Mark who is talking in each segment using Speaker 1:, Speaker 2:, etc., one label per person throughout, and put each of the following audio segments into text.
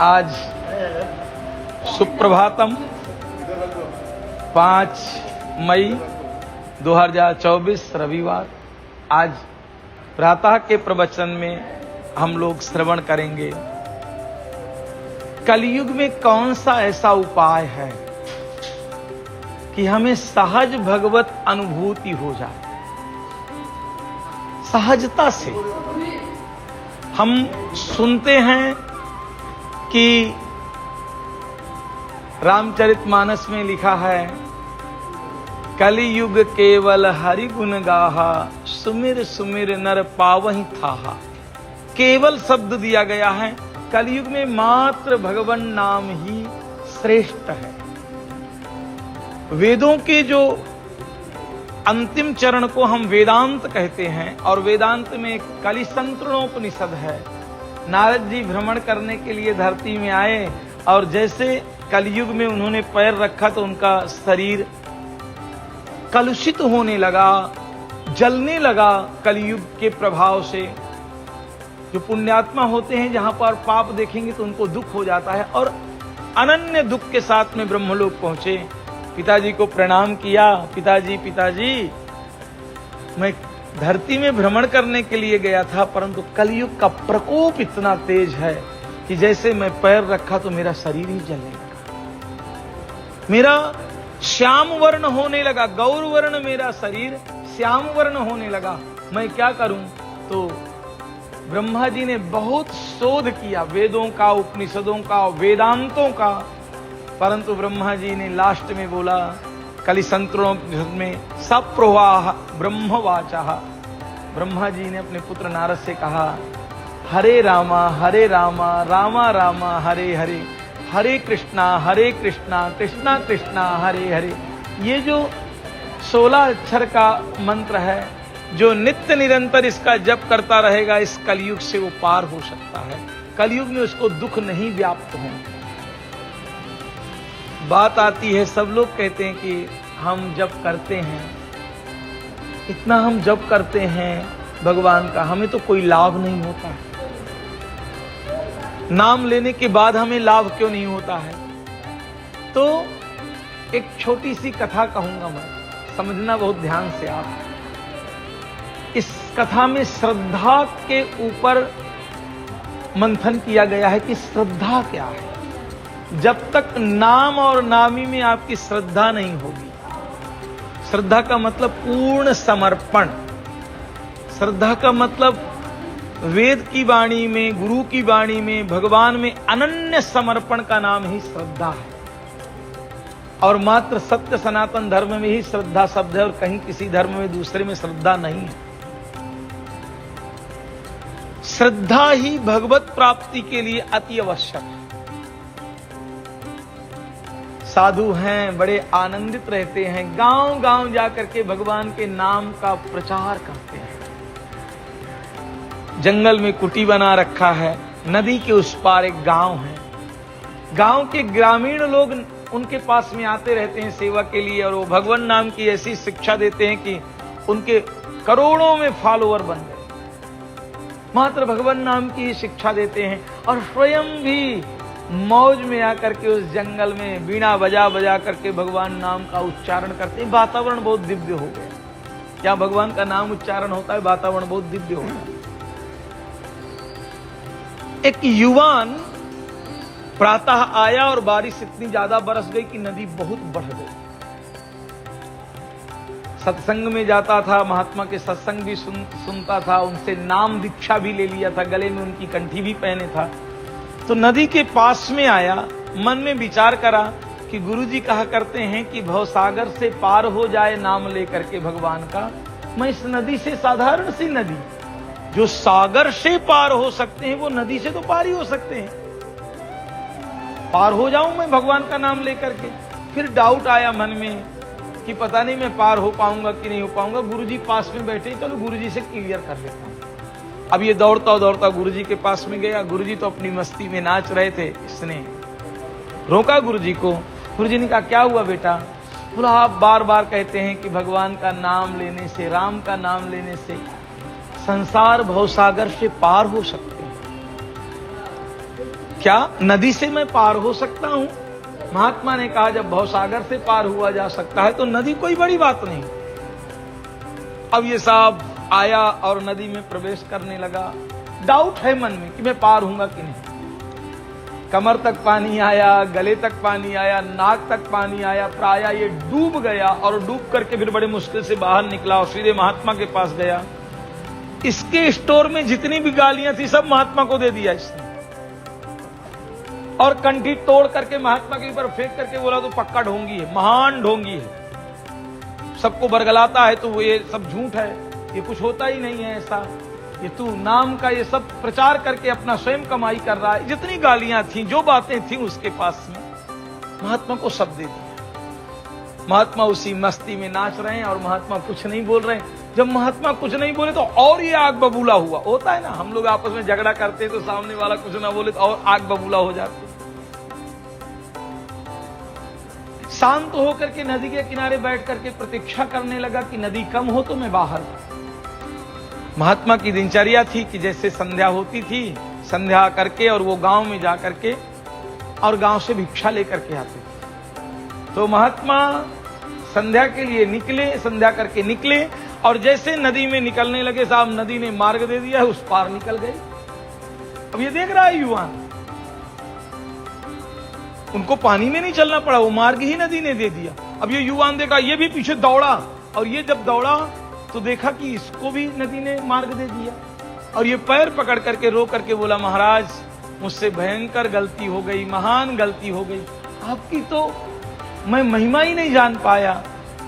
Speaker 1: आज सुप्रभातम 5 मई 2024 रविवार। आज प्रातः के प्रवचन में हम लोग श्रवण करेंगे कलयुग में कौन सा ऐसा उपाय है कि हमें सहज भगवत अनुभूति हो जाए। सहजता से हम सुनते हैं कि रामचरितमानस में लिखा है, कलियुग केवल हरि गुण गाहा, सुमिर सुमिर नर पावहि थाहा। केवल शब्द दिया गया है। कलियुग में मात्र भगवान नाम ही श्रेष्ठ है। वेदों के जो अंतिम चरण को हम वेदांत कहते हैं, और वेदांत में कलिसंतरणोपनिषद है। नारद जी भ्रमण करने के लिए धरती में आए, और जैसे कलयुग में उन्होंने पैर रखा तो उनका शरीर कलुषित होने लगा, जलने लगा कलयुग के प्रभाव से। जो पुण्यात्मा होते हैं, जहां पर पाप देखेंगे तो उनको दुख हो जाता है, और अनन्य दुख के साथ में ब्रह्मलोक पहुंचे। पिताजी को प्रणाम किया। पिताजी मैं धरती में भ्रमण करने के लिए गया था, परंतु कलयुग का प्रकोप इतना तेज है कि जैसे मैं पैर रखा तो मेरा शरीर ही जलने लगा। मेरा श्याम वर्ण होने लगा, गौर वर्ण मेरा शरीर श्याम वर्ण होने लगा। मैं क्या करूं? तो ब्रह्मा जी ने बहुत शोध किया, वेदों का, उपनिषदों का, वेदांतों का, परंतु ब्रह्मा जी ने लास्ट में बोला, कलिसंतरणोपनिषद में सप्रवाह ब्रह्मवाचा। ब्रह्मा जी ने अपने पुत्र नारद से कहा, हरे रामा रामा रामा हरे हरे, हरे कृष्णा कृष्णा कृष्णा हरे हरे। ये जो 16 अक्षर का मंत्र है, जो नित्य निरंतर इसका जप करता रहेगा, इस कलयुग से वो पार हो सकता है। कलयुग में उसको दुख नहीं व्याप्त हो। बात आती है, सब लोग कहते हैं कि हम जप करते हैं, इतना हम जप करते हैं भगवान का, हमें तो कोई लाभ नहीं होता है। नाम लेने के बाद हमें लाभ क्यों नहीं होता है? तो एक छोटी सी कथा कहूंगा मैं, समझना बहुत ध्यान से आप। इस कथा में श्रद्धा के ऊपर मंथन किया गया है कि श्रद्धा क्या है। जब तक नाम और नामी में आपकी श्रद्धा नहीं होगी, श्रद्धा का मतलब पूर्ण समर्पण, श्रद्धा का मतलब वेद की वाणी में, गुरु की वाणी में, भगवान में अनन्य समर्पण का नाम ही श्रद्धा है। और मात्र सत्य सनातन धर्म में ही श्रद्धा शब्द है, और कहीं किसी धर्म में दूसरे में श्रद्धा नहीं है। श्रद्धा ही भगवत प्राप्ति के लिए अति आवश्यक है। साधु हैं, बड़े आनंदित रहते हैं, गांव गांव जाकर के भगवान के नाम का प्रचार करते हैं। जंगल में कुटी बना रखा है, नदी के उस पार एक गांव है। गांव के ग्रामीण लोग उनके पास में आते रहते हैं सेवा के लिए, और वो भगवान नाम की ऐसी शिक्षा देते हैं कि उनके करोड़ों में फॉलोअर बन गए। मात्र भगवान नाम की शिक्षा देते हैं, और स्वयं भी मौज में आकर के उस जंगल में बीड़ा बजा बजा करके भगवान नाम का उच्चारण करते हैं। वातावरण बहुत दिव्य हो गया। क्या भगवान का नाम उच्चारण होता है, वातावरण बहुत दिव्य होता है। एक युवान प्रातः आया और बारिश इतनी ज्यादा बरस गई कि नदी बहुत बढ़ गई। सत्संग में जाता था, महात्मा के सत्संग भी सुनता था, उनसे नाम दीक्षा भी ले लिया था, गले में उनकी कंठी भी पहने था। तो नदी के पास में आया, मन में विचार करा कि गुरुजी कहा करते हैं कि भवसागर से पार हो जाए नाम लेकर के भगवान का। मैं इस नदी से, साधारण सी नदी जो सागर से पार हो सकते हैं, वो नदी से तो पार ही हो सकते हैं, पार हो जाऊं मैं भगवान का नाम लेकर के। फिर डाउट आया मन में कि पता नहीं मैं पार हो पाऊंगा कि नहीं हो पाऊंगा। गुरुजी पास में बैठे, चलो गुरुजी से क्लियर कर लेता हूं। अब ये दौड़ता दौड़ता गुरुजी के पास में गया। गुरुजी तो अपनी मस्ती में नाच रहे थे। इसने रोका गुरुजी को। गुरुजी ने कहा, क्या हुआ बेटा? बोला, आप बार बार कहते हैं कि भगवान का नाम लेने से, राम का नाम लेने से संसार भवसागर से पार हो सकते हैं। क्या नदी से मैं पार हो सकता हूं? महात्मा ने कहा जब भवसागर से पार हुआ जा सकता है तो नदी कोई बड़ी बात नहीं। अब ये साहब आया और नदी में प्रवेश करने लगा। डाउट है मन में कि मैं पार हूंगा कि नहीं। कमर तक पानी आया, गले तक पानी आया, नाक तक पानी आया, प्राय ये डूब गया और डूब करके फिर बड़े मुश्किल से बाहर निकला और सीधे महात्मा के पास गया। इसके स्टोर में जितनी भी गालियां थी सब महात्मा को दे दिया इसने और कंठी तोड़ करके महात्मा के ऊपर फेंक करके बोला तो पक्का ढोंगी है, महान ढोंगी है, सबको बरगलाता है तो वो ये सब झूठ है, ये कुछ होता ही नहीं है ऐसा, ये तू नाम का ये सब प्रचार करके अपना स्वयं कमाई कर रहा है। जितनी गालियां थी, जो बातें थी उसके पास में महात्मा को सब दे दिया। महात्मा उसी मस्ती में नाच रहे हैं और महात्मा कुछ नहीं बोल रहे हैं। जब महात्मा कुछ नहीं बोले तो और ये आग बबूला हुआ। होता है ना, हम लोग आपस में झगड़ा करते हैं तो सामने वाला कुछ ना बोले तो और आग बबूला हो जाती। शांत होकर के नदी के किनारे बैठ करके प्रतीक्षा करने लगा कि नदी कम हो तो मैं बाहर। महात्मा की दिनचर्या थी कि जैसे संध्या होती थी, संध्या करके और वो गांव में जा करके और गांव से भिक्षा लेकर के आते थे। तो महात्मा संध्या के लिए निकले, संध्या करके निकले और जैसे नदी में निकलने लगे साहब नदी ने मार्ग दे दिया, उस पार निकल गए। अब ये देख रहा है युवान, उनको पानी में नहीं चलना पड़ा, वो मार्ग ही नदी ने दे दिया। अब ये युवान देखा, ये भी पीछे दौड़ा और ये जब दौड़ा तो देखा कि इसको भी नदी ने मार्ग दे दिया और ये पैर पकड़ करके रो करके बोला, महाराज मुझसे भयंकर गलती हो गई, महान गलती हो गई आपकी, तो मैं महिमा ही नहीं जान पाया,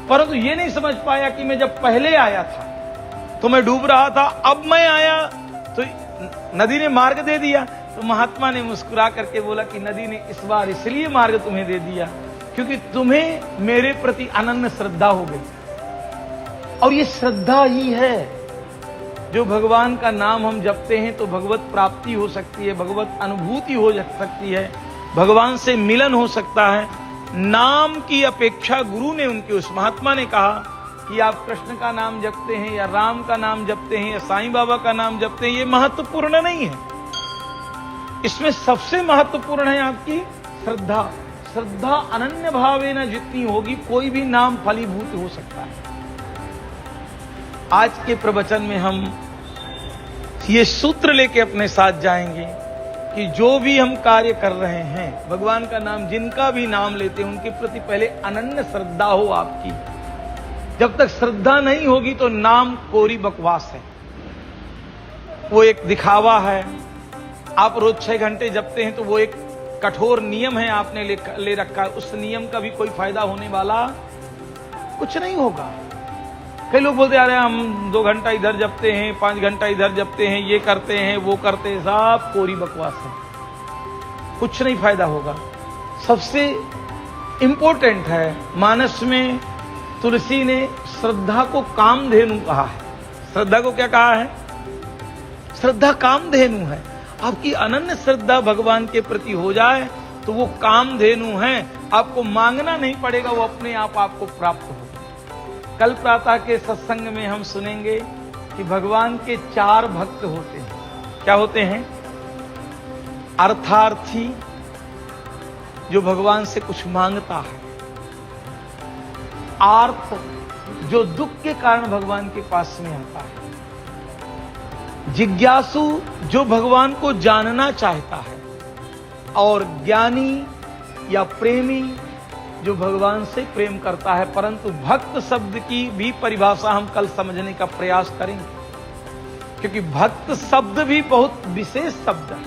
Speaker 1: परंतु ये नहीं समझ पाया कि मैं जब पहले आया था तो मैं डूब रहा था, अब मैं आया तो नदी ने मार्ग दे दिया। तो महात्मा ने मुस्कुरा करके बोला कि नदी ने इस बार इसलिए मार्ग तुम्हें दे दिया क्योंकि तुम्हें मेरे प्रति अनन्य श्रद्धा हो गई। और ये श्रद्धा ही है जो भगवान का नाम हम जपते हैं तो भगवत प्राप्ति हो सकती है, भगवत अनुभूति हो सकती है, भगवान से मिलन हो सकता है। नाम की अपेक्षा गुरु ने, उनके उस महात्मा ने कहा कि आप कृष्ण का नाम जपते हैं या राम का नाम जपते हैं या साईं बाबा का नाम जपते हैं, ये महत्वपूर्ण नहीं है। इसमें सबसे महत्वपूर्ण है आपकी श्रद्धा। श्रद्धा अनन्य भावेन जितनी होगी कोई भी नाम फलीभूत हो सकता है। आज के प्रवचन में हम ये सूत्र लेके अपने साथ जाएंगे कि जो भी हम कार्य कर रहे हैं, भगवान का नाम जिनका भी नाम लेते हैं उनके प्रति पहले अनन्य श्रद्धा हो आपकी। जब तक श्रद्धा नहीं होगी तो नाम कोरी बकवास है, वो एक दिखावा है। आप रोज 6 घंटे जपते हैं तो वो एक कठोर नियम है आपने ले रखा है, उस नियम का भी कोई फायदा होने वाला कुछ नहीं होगा। कई लोग बोलते आ रहे हैं हम 2 घंटा इधर जपते हैं, 5 घंटा इधर जपते हैं, ये करते हैं वो करते हैं, सब कोरी बकवास है, कुछ नहीं फायदा होगा। सबसे इंपॉर्टेंट है, मानस में तुलसी ने श्रद्धा को कामधेनु कहा है। श्रद्धा को क्या कहा है? श्रद्धा कामधेनु है। आपकी अनन्य श्रद्धा भगवान के प्रति हो जाए तो वो कामधेनु है, आपको मांगना नहीं पड़ेगा, वो अपने आप आपको प्राप्त हो। कल प्रातः के सत्संग में हम सुनेंगे कि भगवान के 4 भक्त होते हैं। क्या होते हैं? अर्थार्थी, जो भगवान से कुछ मांगता है। आर्त, जो दुख के कारण भगवान के पास में आता है। जिज्ञासु, जो भगवान को जानना चाहता है। और ज्ञानी या प्रेमी, जो भगवान से प्रेम करता है। परंतु भक्त शब्द की भी परिभाषा हम कल समझने का प्रयास करेंगे, क्योंकि भक्त शब्द भी बहुत विशेष शब्द है।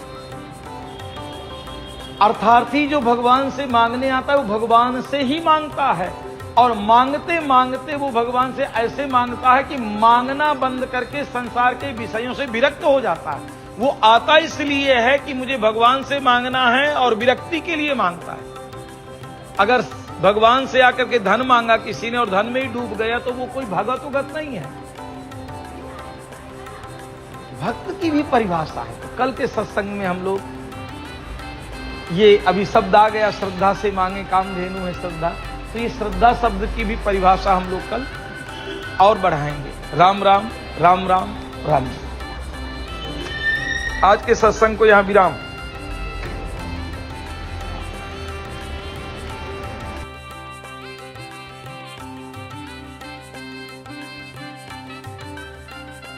Speaker 1: अर्थार्थी जो भगवान से मांगने आता है वो भगवान से ही मांगता है, और मांगते मांगते वो भगवान से ऐसे मांगता है कि मांगना बंद करके संसार के विषयों से विरक्त हो जाता है। वो आता इसलिए है कि मुझे भगवान से मांगना है और विरक्ति के लिए मांगता है। अगर भगवान से आकर के धन मांगा किसी ने और धन में ही डूब गया तो वो कोई भगत उगत नहीं है। भक्त की भी परिभाषा है। तो कल के सत्संग में हम लोग ये अभी शब्द आ गया, श्रद्धा से मांगे कामधेनु है श्रद्धा, तो ये श्रद्धा शब्द की भी परिभाषा हम लोग कल और बढ़ाएंगे। राम राम राम राम राम। आज के सत्संग को यहां विराम।